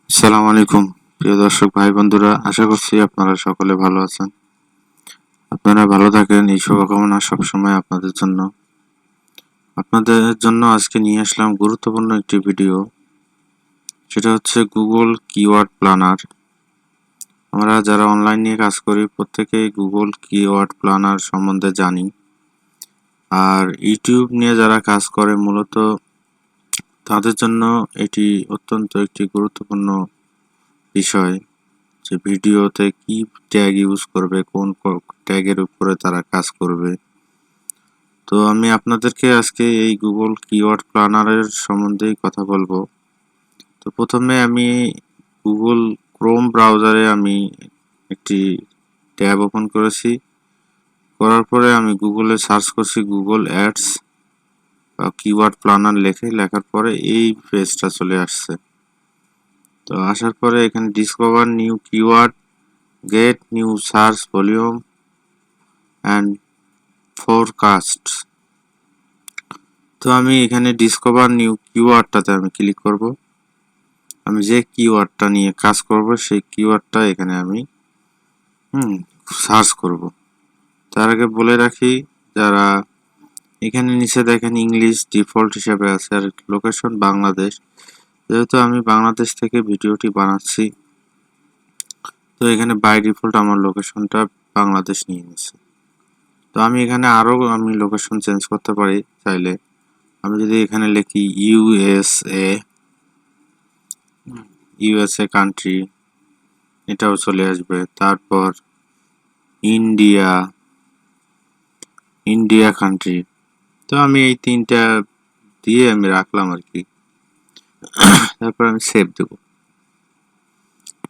আসসালামু আলাইকুম প্রিয় দর্শক ভাই বন্ধুরা, আশা করছি আপনারা সকলে ভালো আছেন। আপনারা ভালো থাকেন এই শুভকামনা সবসময় আপনাদের জন্য আজকে নিয়ে আসলাম গুরুত্বপূর্ণ একটি ভিডিও। সেটা হচ্ছে গুগল কিওয়ার্ড প্ল্যানার। আমরা যারা অনলাইন নিয়ে কাজ করি প্রত্যেকেই গুগল কিওয়ার্ড প্ল্যানার সম্বন্ধে জানি। আর ইউটিউব নিয়ে যারা কাজ করে মূলত তাদের জন্য এটি অত্যন্ত একটি গুরুত্বপূর্ণ বিষয়, যে ভিডিওতে কি ট্যাগ ইউজ করবে, কোন ট্যাগের উপরে তারা কাজ করবে। তো আমি আপনাদেরকে আজকে এই গুগল কিওয়ার্ড প্ল্যানারের সম্বন্ধেই কথা বলবো। তো প্রথমে আমি গুগল ক্রোম ব্রাউজারে আমি একটি ট্যাব ওপেন করেছি। করার পরে আমি গুগলে সার্চ করছি গুগল অ্যাডস বা কিওয়ার্ড প্ল্যানার লেখার পরে এই পেজটা চলে আসছে। তো আসার পরে এখানে discover new keyword, get new search volume and forecast. তো আমি এখানে ডিসকভার নিউ কিওয়ার্ডটাতে আমি ক্লিক করব। আমি যে কিওয়ার্ডটা নিয়ে কাজ করব সেই কিওয়ার্ডটা এখানে আমি সার্চ করব। তার আগে বলে রাখি, যারা এখানে নিচে দেখেন ইংলিশ ডিফল্ট হিসেবে আছে আর লোকেশন বাংলাদেশ। যেহেতু আমি বাংলাদেশ থেকে ভিডিওটি বানাচ্ছি, তো এখানে বাই ডিফল্ট আমার লোকেশনটা বাংলাদেশ নিয়ে নিচ্ছে। তো আমি এখানে আমি লোকেশন চেঞ্জ করতে পারি চাইলে। আমি যদি এখানে লিখি ইউএসএ কান্ট্রি, এটাও চলে আসবে। তারপর ইন্ডিয়া কান্ট্রি। তো আমি এই তিনটা দিয়ে আমি রাখলাম আর কি। তারপর আমি সেভ দেব।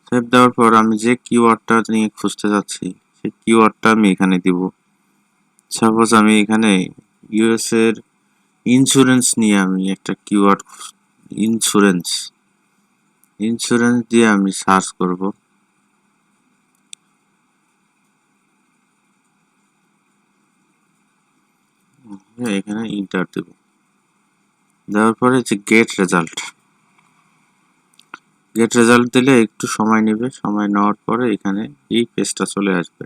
সেভ দেওয়ার পর আমি যে কিওয়ার্ডটা নিয়ে খুঁজতে যাচ্ছি সেই কিওয়ার্ডটা আমি এখানে দিব। সাপোজ আমি এখানে ইউএস এর ইন্স্যুরেন্স নিয়ে আমি একটা কিওয়ার্ড ইন্স্যুরেন্স দিয়ে আমি সার্চ করব। এখানে ইন্টার দেব। দেওয়ার পরে যে গেট রেজাল্ট দিলে একটু সময় নেবে। সময় নেওয়ার পরে এখানে এই পেজটা চলে আসবে।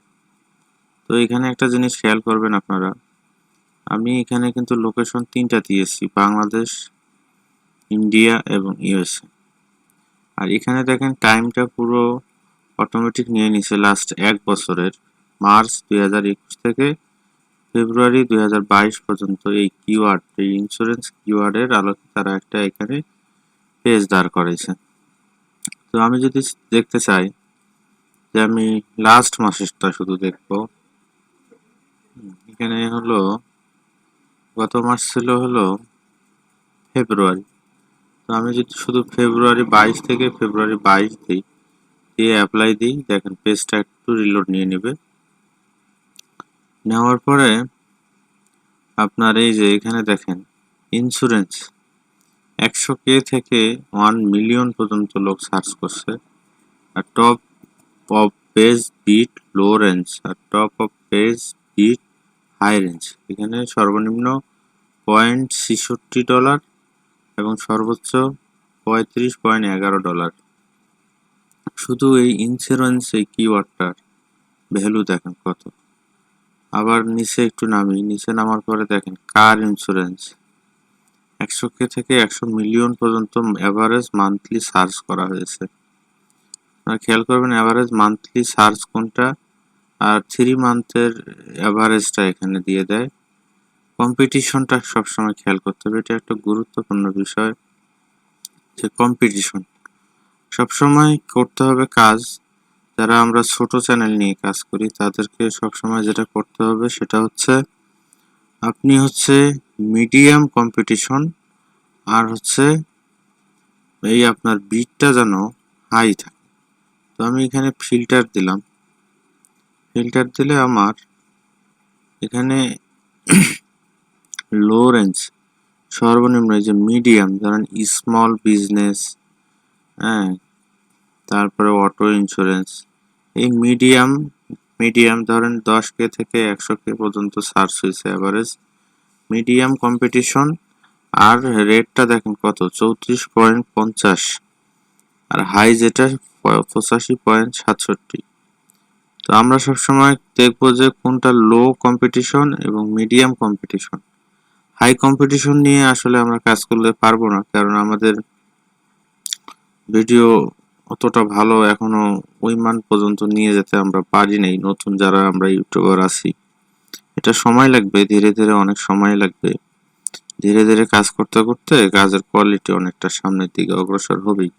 তো এখানে একটা জিনিস খেয়াল করবেন আপনারা, আমি এখানে কিন্তু লোকেশন তিনটা দিয়েছি, বাংলাদেশ, ইন্ডিয়া এবং ইউএসএ। আর এখানে দেখেন টাইমটা পুরো অটোমেটিক নিয়ে নিছে লাস্ট 1 বছরের, মার্চ 2021 থেকে ফেব্রুয়ারি 2022 পর্যন্ত এই ইন্স্যুরেন্স কিওয়ার্ডের আলোকে তারা একটা এখানে পেজ দাঁড় করেছে। তো আমি যদি দেখতে চাই যে আমি লাস্ট মাসেরটা শুধু দেখব, এখানে হলো গত মাস ছিল হলো ফেব্রুয়ারি। তো আমি যদি শুধু ফেব্রুয়ারি 22 থেকে ফেব্রুয়ারি 22 দিই, দিয়ে অ্যাপ্লাই দিই, দেখেন পেজটা একটু রিলোড নিয়ে নেবে। নেওয়ার পরে আপনার এই যে এখানে দেখেন ইন্স্যুরেন্স 100K থেকে 1 মিলিয়ন পর্যন্ত লোক সার্চ করছে। আর top of page bid low range আর top of page bid high range. এখানে সর্বনিম্ন $0.66 এবং সর্বোচ্চ $35.11। শুধু এই ইন্স্যুরেন্স এই কিওয়ার্ডটার ভ্যালু দেখেন কত। আবার নিচে একটু নিচে নামার পরে দেখেন কার ইন্স্যুরেন্স 100K থেকে 100 মিলিয়ন পর্যন্ত অ্যাভারেজ মান্থলি সার্চ করা হয়েছে। আর খেয়াল করবেন অ্যাভারেজ মান্থলি সার্চ কোনটা, আর 3 মান্থের অ্যাভারেজটা এখানে দিয়ে দেয়। কম্পিটিশনটা সবসময় খেয়াল করতে হবে, এটা একটা গুরুত্বপূর্ণ বিষয়, যে কম্পিটিশন সবসময় করতে হবে কাজ। যারা আমরা ছোট চ্যানেল নিয়ে কাজ করি তাদেরকে সবসময় যেটা করতে হবে সেটা হচ্ছে আপনি মিডিয়াম কম্পিটিশন আর এই আপনার বিটটা যেন হাই থাকে। তো আমি এখানে ফিল্টার দিলাম। ফিল্টার দিলে আমার এখানে লো রেঞ্জ সর্বনিম্ন, এই যে মিডিয়াম ধরেন স্মল বিজনেস, হ্যাঁ, তারপরে অটো ইন্স্যুরেন্স, এই মিডিয়াম ধরেন 10K থেকে 100K পর্যন্ত সার্চ হয়েছে অ্যাভারেজ মিডিয়াম কম্পিটিশন। আর রেটটা দেখেন কত, 34.50। আর হাই যেটা 85.67। তো আমরা সবসময় দেখবো যে কোনটা লো কম্পিটিশন এবং মিডিয়াম কম্পিটিশন। হাই কম্পিটিশন নিয়ে আসলে আমরা কাজ করলে পারবো না, কারণ আমাদের ভিডিও অতটা ভালো এখনো ওই মান পর্যন্ত নিয়ে যেতে আমরা পারি নাই। নতুন যারা আমরা ইউটিউবার আছি, এটা সময় লাগবে, ধীরে ধীরে অনেক সময় লাগবে। ধীরে ধীরে কাজ করতে করতে কাজের কোয়ালিটি অনেকটা সামনের দিকে অগ্রসর হবেই।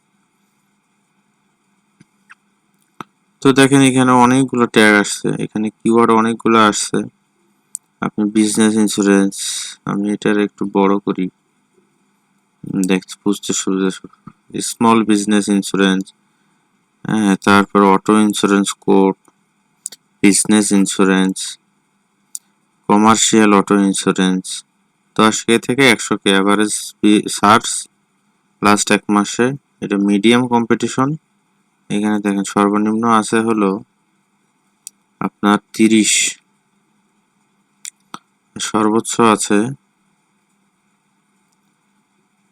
তো দেখেন এখানে অনেকগুলো ট্যাগ আসছে, এখানে কিওয়ার্ড অনেকগুলো আসছে। আপনি বিজনেস ইন্স্যুরেন্স, আমি এটার একটু বড় করি, বুঝতে সুবিধা। স্মল বিজনেস ইন্স্যুরেন্স, হ্যাঁ, তারপর auto insurance code, business insurance, commercial auto insurance, 10K থেকে 100K অ্যাভারেজ সার্চ লাস্ট 1 মাসে। এটা মিডিয়াম কম্পিটিশন। এখানে দেখেন সর্বনিম্ন আছে হলো আপনার 30, সর্বোচ্চ আছে,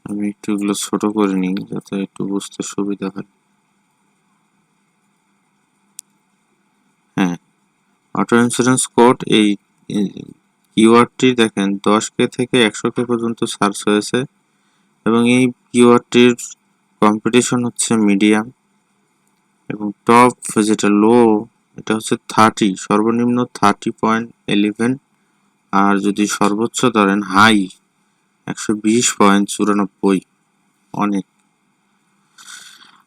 আমি একটু এগুলো ছোট করে নিই যাতে একটু বুঝতে সুবিধা হয়। হ্যাঁ, অটো ইন্স্যুরেন্স কোড, এই কিওয়ার্ডটি দেখেন 10K থেকে 100K পর্যন্ত সার্চ হয়েছে এবং এই কিওয়ার্ডটির কম্পিটিশন হচ্ছে মিডিয়াম এবং টপ যেটা লো এটা হচ্ছে 30, সর্বনিম্ন 30.11, আর যদি সর্বোচ্চ ধরেন হাই 120.94, অনেক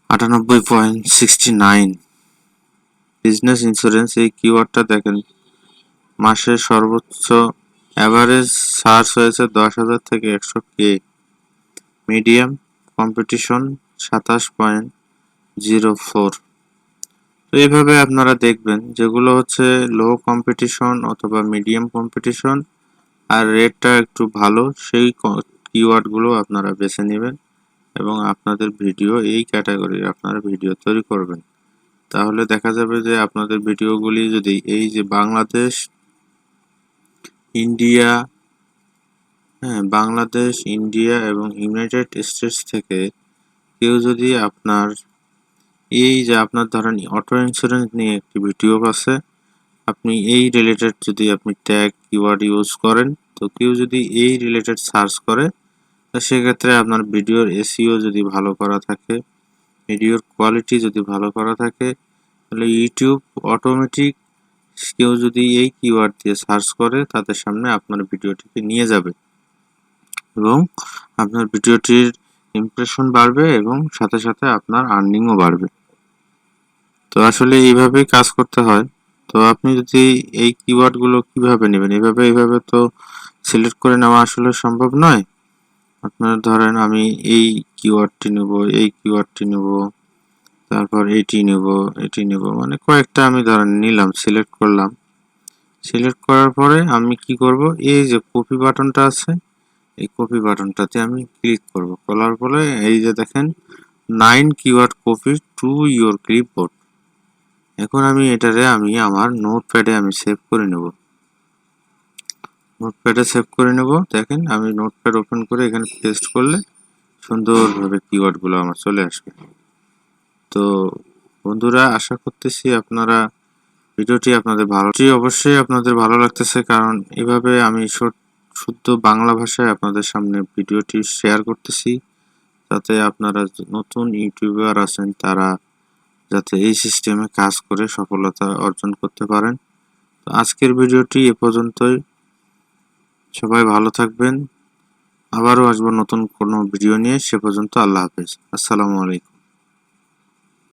98.69। বিজনেস ইন্স্যুরেন্স, এই কিওয়ার্ডটা দেখেন মাসে সর্বোচ্চ অ্যাভারেজ সার্চ হয়েছে 10,000 থেকে 100K, মিডিয়াম কম্পিটিশন 27.04। তো এইভাবে আপনারা দেখবেন যেগুলো হচ্ছে লো কম্পিটিশন অথবা মিডিয়াম কম্পিটিশন আর রেটটা একটু ভালো, সেই কিওয়ার্ডগুলো আপনারা বেছে নেবেন এবং আপনাদের ভিডিও এই ক্যাটাগরির আপনারা ভিডিও তৈরি করবেন। তাহলে দেখা যাবে যে আপনাদের ভিডিওগুলি যদি এই যে বাংলাদেশ, ইন্ডিয়া, হ্যাঁ, বাংলাদেশ, ইন্ডিয়া এবং ইউনাইটেড স্টেটস থেকে কেউ যদি আপনার এই যে আপনার ধরেন অটো ইন্স্যুরেন্স নিয়ে একটি ভিডিও আছে, আপনি এই রিলেটেড যদি আপনি ট্যাগ কিওয়ার্ড ইউজ করেন, তো কেউ যদি এই রিলেটেড সার্চ করে, তো সেক্ষেত্রে আপনার ভিডিওর এসইও যদি ভালো করা থাকে, ভিডিওর কোয়ালিটি যদি ভালো করা থাকে, তাহলে ইউটিউব অটোমেটিক কেউ যদি এই কিওয়ার্ড দিয়ে সার্চ করে তাদের সামনে আপনার ভিডিওটিকে নিয়ে যাবে এবং আপনার ভিডিওটির ইমপ্রেশন বাড়বে এবং সাথে সাথে আপনার আর্নিংও বাড়বে। তো আসলে এইভাবেই কাজ করতে হয়। তো আপনি যদি এই কিওয়ার্ডগুলো কিভাবে নেবেন, এইভাবে তো সিলেক্ট করে নেওয়া আসলে সম্ভব নয়। আপনার ধরেন আমি এই কিওয়ার্ডটি নেব, এই কিওয়ার্ডটি নেব, তারপর এটি নেব, মানে কয়েকটা আমি ধরেন নিলাম, সিলেক্ট করলাম। সিলেক্ট করার পরে আমি কি করব, এই যে কপি বাটনটা আছে, এই কপি বাটনটাতে আমি ক্লিক করব। করার পরে এই যে দেখেন 9 keyword copy to your clipboard. এখন আমি এটারে আমি আমার নোটপ্যাডে আমি সেভ করে নেব। নোটপ্যাডে সেভ করে নেব। দেখেন আমি নোটপ্যাড ওপেন করে এখানে পেস্ট করলে সুন্দরভাবে কিওয়ার্ডগুলো আমার চলে আসবে। তো বন্ধুরা, আশা করতেছি আপনারা ভিডিওটি অবশ্যই আপনাদের ভালো লাগতেছে, কারণ এভাবে আমি শুদ্ধ বাংলা ভাষায় আপনাদের সামনে ভিডিওটি শেয়ার করতেছি, যাতে আপনারা নতুন ইউটিউবার আছেন তারা যাতে এই সিস্টেমে কাজ করে সফলতা অর্জন করতে পারেন। তো আজকের ভিডিওটি এ পর্যন্তই। সবাই ভালো থাকবেন। আবারও আসবো নতুন কোনো ভিডিও নিয়ে। সে পর্যন্ত আল্লাহ হাফেজ। আসসালামু আলাইকুম।